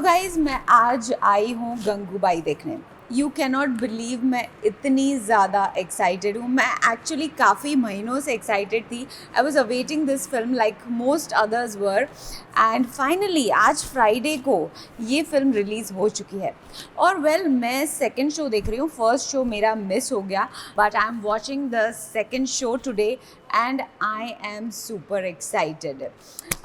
Guys मैं आज आई हूँ गंगूबाई देखने। यू कैनॉट बिलीव मैं इतनी ज़्यादा एक्साइटेड हूँ। मैं एक्चुअली काफ़ी महीनों से एक्साइटेड थी। I was awaiting this film like most others were and finally आज फ्राइडे को ये फिल्म रिलीज़ हो चुकी है। और मैं सेकेंड शो देख रही हूँ। फर्स्ट शो मेरा मिस हो गया but I am watching the second show today and I am super excited.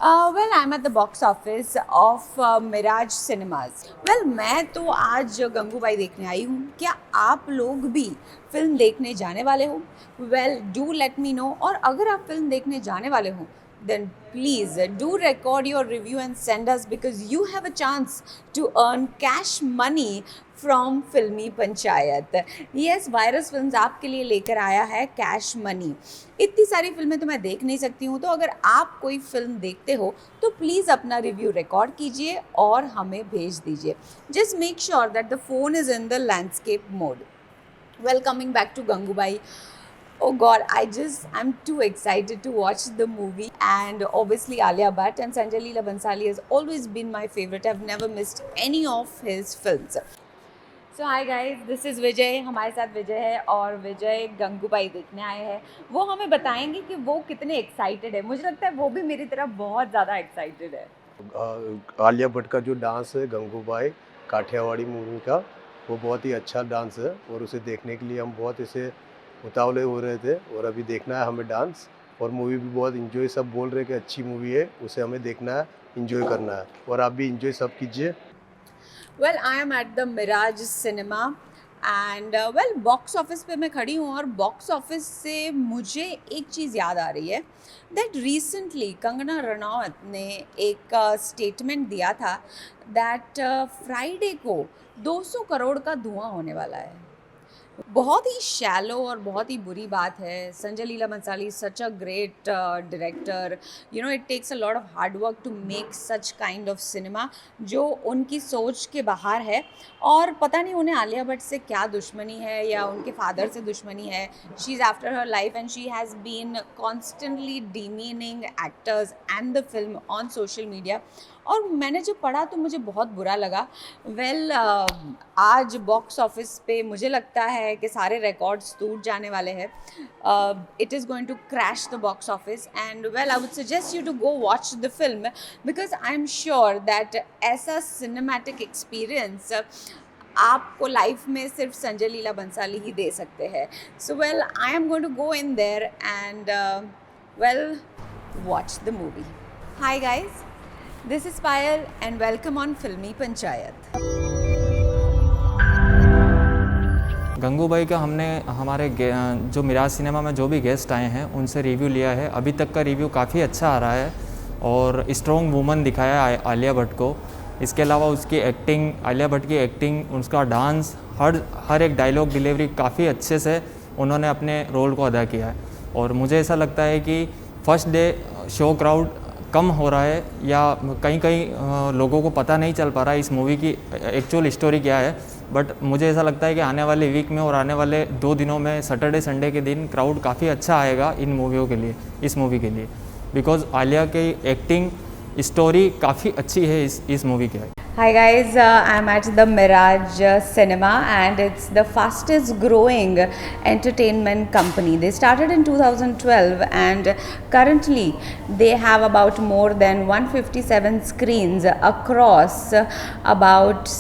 I'm at the box office of Mirage Cinemas. मैं तो आज गंगूबाई देखने आई हूँ। क्या आप लोग भी फिल्म देखने जाने वाले हो? Do let me know. और अगर आप फिल्म देखने जाने वाले हो then please do record your review and send us because you have a chance to earn cash money from फिल्मी पंचायत। यस, वायरस फिल्म्स आपके लिए लेकर आया है कैश मनी। इतनी सारी फिल्में तो मैं देख नहीं सकती हूँ, तो अगर आप कोई फिल्म देखते हो तो प्लीज़ अपना रिव्यू रिकॉर्ड कीजिए और हमें भेज दीजिए। Just make sure that the phone is in the landscape mode. Coming back to Gangubai. Oh God, I'm too excited to watch the movie, and obviously Alia Bhatt and Sanjay Leela Bhansali has always been my favorite. I've never missed any of his films. So hi guys, this is विजय। हमारे साथ विजय है और विजय गंगूबाई देखने आए हैं। वो हमें बताएंगे कि वो कितने एक्साइटेड है। मुझे लगता है वो भी मेरी तरह बहुत ज़्यादा एक्साइटेड है। आलिया भट्ट का जो डांस है गंगूबाई काठियावाड़ी मूवी का, वो बहुत ही अच्छा डांस है और उसे देखने के लिए हम बहुत इसे उतावले हो रहे थे और अभी देखना है हमें डांस। और मूवी भी बहुत इन्जॉय, सब बोल रहे हैं कि अच्छी मूवी है, उसे हमें देखना है, इन्जॉय करना है और आप भी इन्जॉय सब कीजिए। I am at the Mirage Cinema and box office पे मैं खड़ी हूँ और बॉक्स ऑफिस से मुझे एक चीज़ याद आ रही है दैट रिसेंटली कंगना रनौत ने एक स्टेटमेंट दिया था दैट फ्राइडे को 200 करोड़ का धुआं होने वाला है। बहुत ही शैलो और बहुत ही बुरी बात है। Sanjay Leela Bhansali such a great director, you know it takes a lot of hard work to make such kind of cinema जो उनकी सोच के बाहर है। और पता नहीं उन्हें आलिया भट्ट से क्या दुश्मनी है या उनके फादर से दुश्मनी है। She is after her life and she has been constantly demeaning actors and the film on social media. और मैंने जब पढ़ा तो मुझे बहुत बुरा लगा। आज बॉक्स ऑफिस पे मुझे लगता है कि सारे रिकॉर्ड्स टूट जाने वाले हैं। It is going to crash the box office and I would suggest you to go watch the film because I am sure that ऐसा सिनेमैटिक एक्सपीरियंस आपको लाइफ में सिर्फ संजय लीला भंसाली ही दे सकते हैं। So I am going to go in there and watch the movie. Hi guys, this is Payal and welcome on फिल्मी पंचायत। गंगूबाई का हमने हमारे जो मिराज सिनेमा में जो भी गेस्ट आए हैं उनसे रिव्यू लिया है। अभी तक का रिव्यू काफ़ी अच्छा आ रहा है और स्ट्रॉन्ग वुमन दिखाया है आलिया भट्ट को। इसके अलावा उसकी एक्टिंग, आलिया भट्ट की एक्टिंग, उसका डांस, हर एक डायलॉग डिलीवरी काफ़ी अच्छे से उन्होंने अपने रोल को अदा किया है। और मुझे ऐसा लगता है कि फर्स्ट डे शो क्राउड कम हो रहा है या कहीं लोगों को पता नहीं चल पा रहा है इस मूवी की एक्चुअल स्टोरी क्या है। बट मुझे ऐसा लगता है कि आने वाले वीक में और आने वाले 2 दिनों में सैटरडे संडे के दिन क्राउड काफ़ी अच्छा आएगा इन मूवियों के लिए, इस मूवी के लिए, बिकॉज आलिया की एक्टिंग स्टोरी काफ़ी अच्छी है इस मूवी की। Hi guys, I'm at the Mirage Cinema and it's the fastest growing entertainment company. They started in 2012 and currently they have about more than 157 screens across about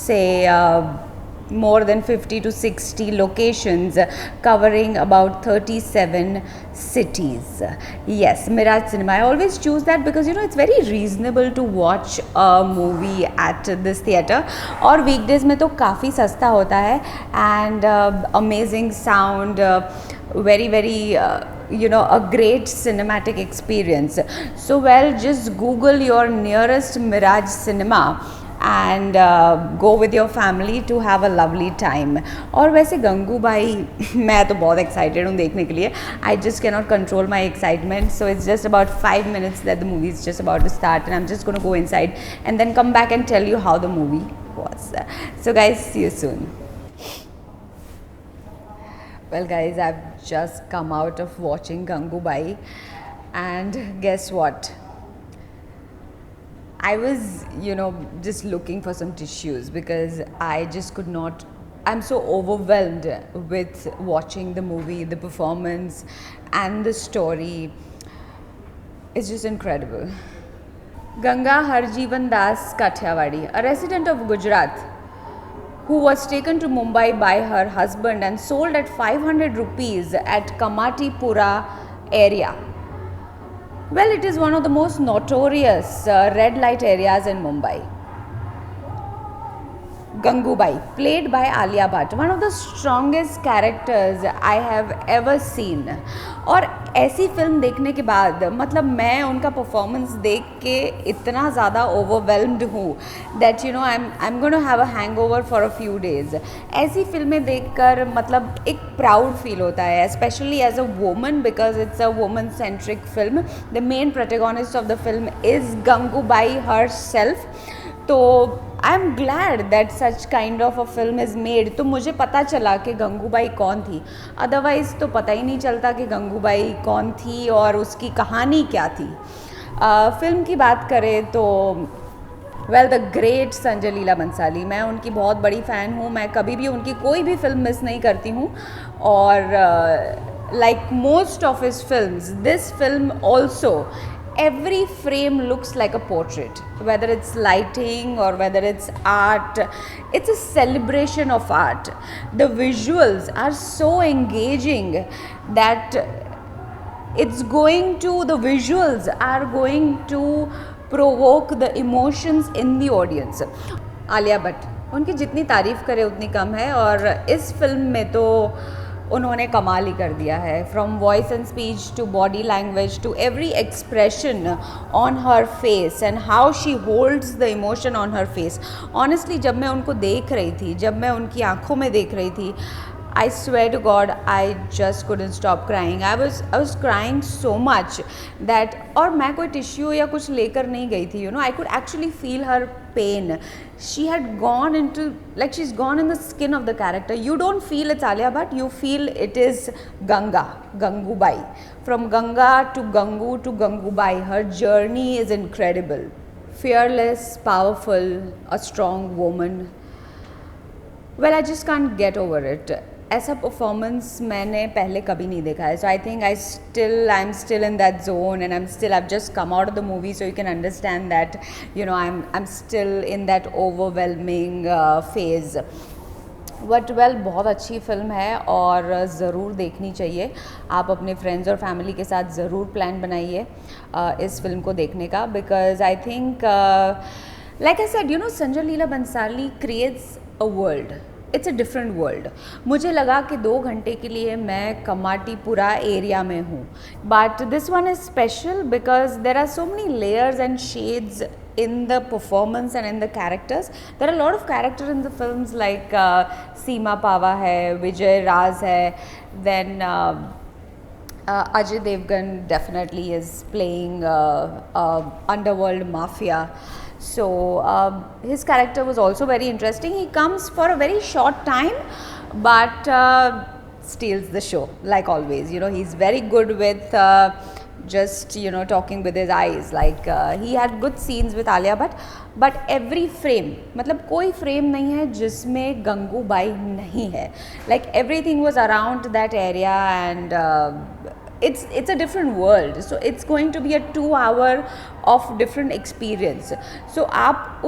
more than 50 to 60 locations covering about 37 cities. Yes, Mirage Cinema. I always choose that because it's very reasonable to watch a movie at this theater. और weekdays में तो काफ़ी सस्ता होता है and amazing sound, very a great cinematic experience. So just Google your nearest Mirage Cinema and go with your family to have a lovely time. और वैसे गंगूबाई मैं तो बहुत excited हूँ देखने के लिए. I just cannot control my excitement. So it's just about 5 minutes that the movie is just about to start and I'm just going to go inside and then come back and tell you how the movie was. So guys, see you soon. Guys, I've just come out of watching Gangoobai and guess what? I was, just looking for some tissues because I just could not. I'm so overwhelmed with watching the movie, the performance, and the story. It's just incredible. Ganga Harjeevan Das Kathiawadi, a resident of Gujarat, who was taken to Mumbai by her husband and sold at 500 rupees at Kamatipura area. Well, it is one of the most notorious red light areas in Mumbai. Gangubai, played by Alia Bhatt, one of the strongest characters I have ever seen. और ऐसी film देखने के बाद मतलब मैं उनका performance देख के इतना ज़्यादा ओवरवेलम्ड हूँ that I am going to have a hangover for a few days. ऐसी फिल्में देखकर मतलब एक प्राउड फील होता है, specially as a woman because it's a woman centric film. The main protagonist of the film is Gangubai herself. तो I am glad that such kind of a film is made. तो मुझे पता चला कि गंगूबाई कौन थी, अदरवाइज़ तो पता ही नहीं चलता कि गंगूबाई कौन थी और उसकी कहानी क्या थी. फिल्म की बात करें तो well the great Sanjay Leela Bhansali, मैं उनकी बहुत बड़ी फ़ैन हूँ. मैं कभी भी उनकी कोई भी फिल्म मिस नहीं करती हूँ. और like most of his films, this film also, every frame looks like a portrait, whether it's lighting or whether it's art. It's a celebration of art. The visuals are so engaging that the visuals are going to provoke the emotions in the audience. Alia Bhatt, उनकी जितनी तारीफ़ करें उतनी कम है. और इस film में तो उन्होंने कमाल ही कर दिया है. From voice and speech to body language to every expression on her face and how she holds the emotion on her face. Honestly जब मैं उनको देख रही थी, जब मैं उनकी आंखों में देख रही थी, I swear to God, I just couldn't stop crying. I was crying so much that, और मैं कोई टिश्यू या कुछ लेकर नहीं गई थी. I could actually feel her pain. She had gone into, like she's gone in the skin of the character. You don't feel it's Alia Bhatt, you feel it is Gangubai. From Ganga to Gangu to Gangubai, her journey is incredible. Fearless, powerful, a strong woman. Well, I just can't get over it. ऐसा performance मैंने पहले कभी नहीं देखा है. So I think I am still in that zone and I've just come out of the movie, so you can understand that I'm still in that overwhelming phase. But well बहुत अच्छी film है और ज़रूर देखनी चाहिए. आप अपने friends और फैमिली के साथ ज़रूर प्लान बनाइए इस फिल्म को देखने का, because I think like I said Sanjay Leela Bhansali creates a world. It's a different world. मुझे लगा कि 2 घंटे के लिए मैं कमाटीपुरा एरिया में हूँ, but this one is special because there are so many layers and shades in the performance and in the characters. There are a lot of characters in the films like Seema Pava hai, Vijay Raz hai, then Ajay Devgan definitely is playing underworld mafia. So his character was also very interesting. He comes for a very short time but steals the show like always. He's very good with just talking with his eyes. Like he had good scenes with Alia Bhatt, but every frame, मतलब कोई frame नहीं है जिसमें गंगूबाई नहीं है. Like everything was around that area and it's a different world. So it's going to be a 2 hour of different experience. So आप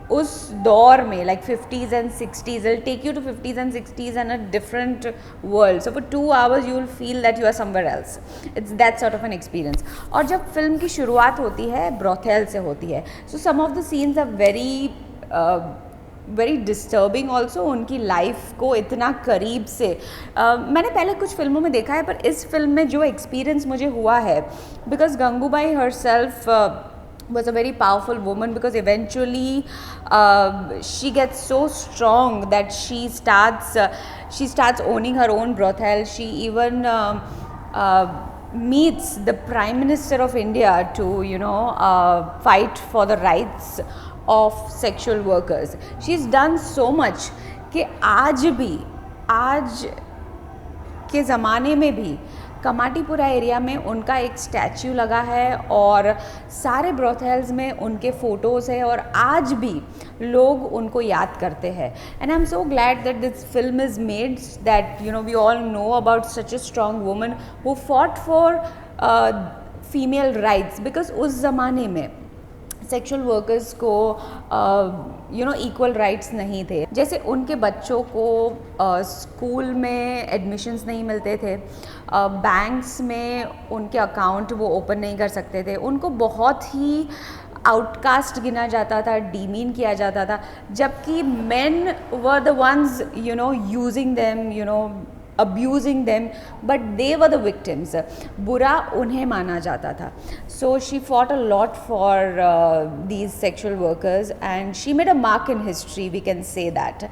उस दौर में like 50s and 60s, it'll take you to 50s and 60s and a different world. So for 2 hours you will feel that you are somewhere else. It's that sort of an experience. और जब film की शुरुआत होती है brothel से होती है, so some of the scenes are very disturbing also. उनकी लाइफ को इतना करीब से मैंने पहले कुछ फिल्मों में देखा है, पर इस फिल्म में जो एक्सपीरियंस मुझे हुआ है, because Gangubai herself was a very powerful woman, because eventually she gets so strong that she starts owning her own brothel. She even meets the Prime Minister of India to fight for the rights of sexual workers. She's done so much कि आज के ज़माने में भी Kamathipura area में उनका एक statue लगा है और सारे ब्रोथेल्स में उनके फ़ोटोज़ है और आज भी लोग उनको याद करते हैं. And I am so glad that this film is made, that you know we all know about such a strong woman who fought for female rights, because उस ज़माने में सेक्सुअल वर्कर्स को इक्वल राइट्स नहीं थे. जैसे उनके बच्चों को स्कूल में एडमिशन्स नहीं मिलते थे, बैंक्स में उनके अकाउंट वो ओपन नहीं कर सकते थे, उनको बहुत ही आउटकास्ट गिना जाता था, डीमीन किया जाता था, जबकि main were the ones using them, abusing them, but they were the victims. बुरा उन्हें माना जाता था. So she fought a lot for these sexual workers and she made a mark in history, we can say that.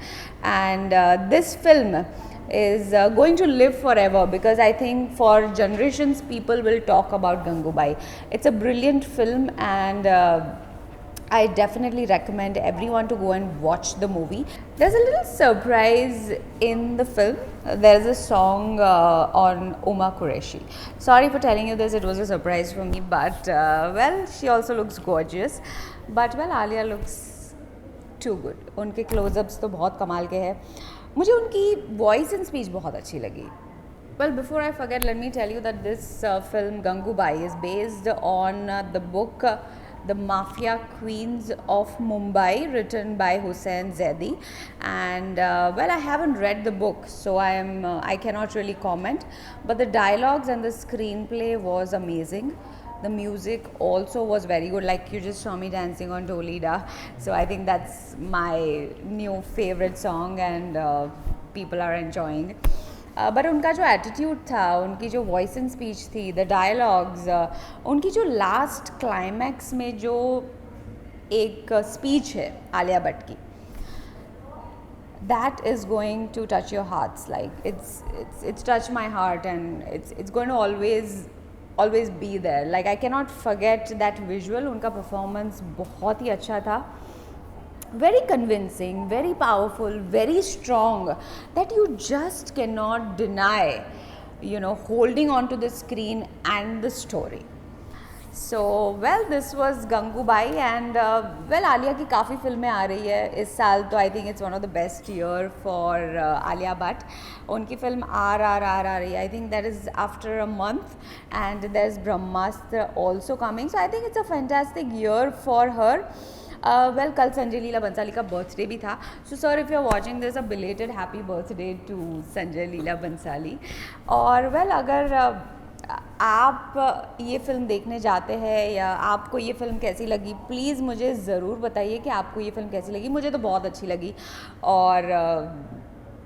And this film is going to live forever, because I think for generations people will talk about Gangubai. It's a brilliant film and I definitely recommend everyone to go and watch the movie. There's a little surprise in the film. There's a song on Uma Qureshi. Sorry for telling you this, it was a surprise for me, but well, she also looks gorgeous. But well, Alia looks too good. उनके close-ups तो बहुत कमाल के हैं. मुझे उनकी voice and speech बहुत अच्छी लगी. Well, before I forget, let me tell you that this film Gangubai is based on the book The Mafia Queens of Mumbai, written by Hussain Zaidi. And well, I haven't read the book, so I cannot really comment, but the dialogues and the screenplay was amazing. The music also was very good, like you just saw me dancing on Tolida, so I think that's my new favorite song and people are enjoying. But उनका जो attitude था, उनकी जो voice and speech थी, the dialogues, उनकी जो last climax में जो एक स्पीच है आलिया भट्ट की, that is going to touch your hearts. Like it's touched my heart and it's going to always be there. Like I cannot forget that visual. उनका performance बहुत ही अच्छा था. Very convincing, very powerful, very strong, that you just cannot deny, holding on to the screen and the story. So well, this was Gangubai and well, Alia की काफ़ी फिल्में आ रही है इस साल, तो I think it's one of the best year for Alia Bhatt. उनकी film RRR आ रही है, I think that is after a month, and there's Brahmastra also coming, so I think it's a fantastic year for her. Well कल संजय लीला बंसाली का birthday भी था, so sir if you are watching this, a belated happy birthday to Sanjay Leela Bhansali. और well अगर आप ये film देखने जाते हैं या आपको ये फ़िल्म कैसी लगी, प्लीज़ मुझे ज़रूर बताइए कि आपको ये फ़िल्म कैसी लगी. मुझे तो बहुत अच्छी लगी और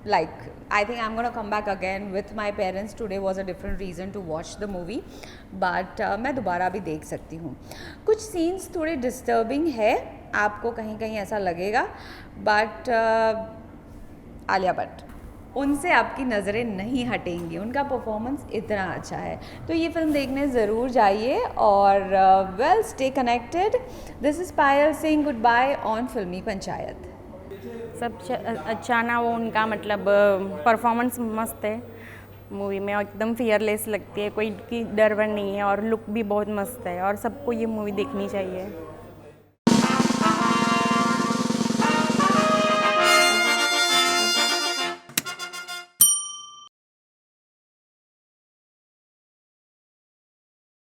like I think I'm gonna come back again with my parents. Today was a different reason to watch the movie, but मैं दोबारा भी देख सकती हूँ. कुछ सीन्स थोड़े डिस्टर्बिंग है, आपको कहीं कहीं ऐसा लगेगा, बट आलिया भट्ट, उनसे आपकी नज़रें नहीं हटेंगी, उनका परफॉर्मेंस इतना अच्छा है. तो ये फिल्म देखने ज़रूर जाइए और well stay connected. This is Payal Singh, good bye on फिल्मी पंचायत. सब अच्छा ना, वो उनका मतलब परफॉर्मेंस मस्त है मूवी में, एकदम फियरलेस लगती है, कोई की डर वर नहीं है और लुक भी बहुत मस्त है और सबको ये मूवी देखनी चाहिए.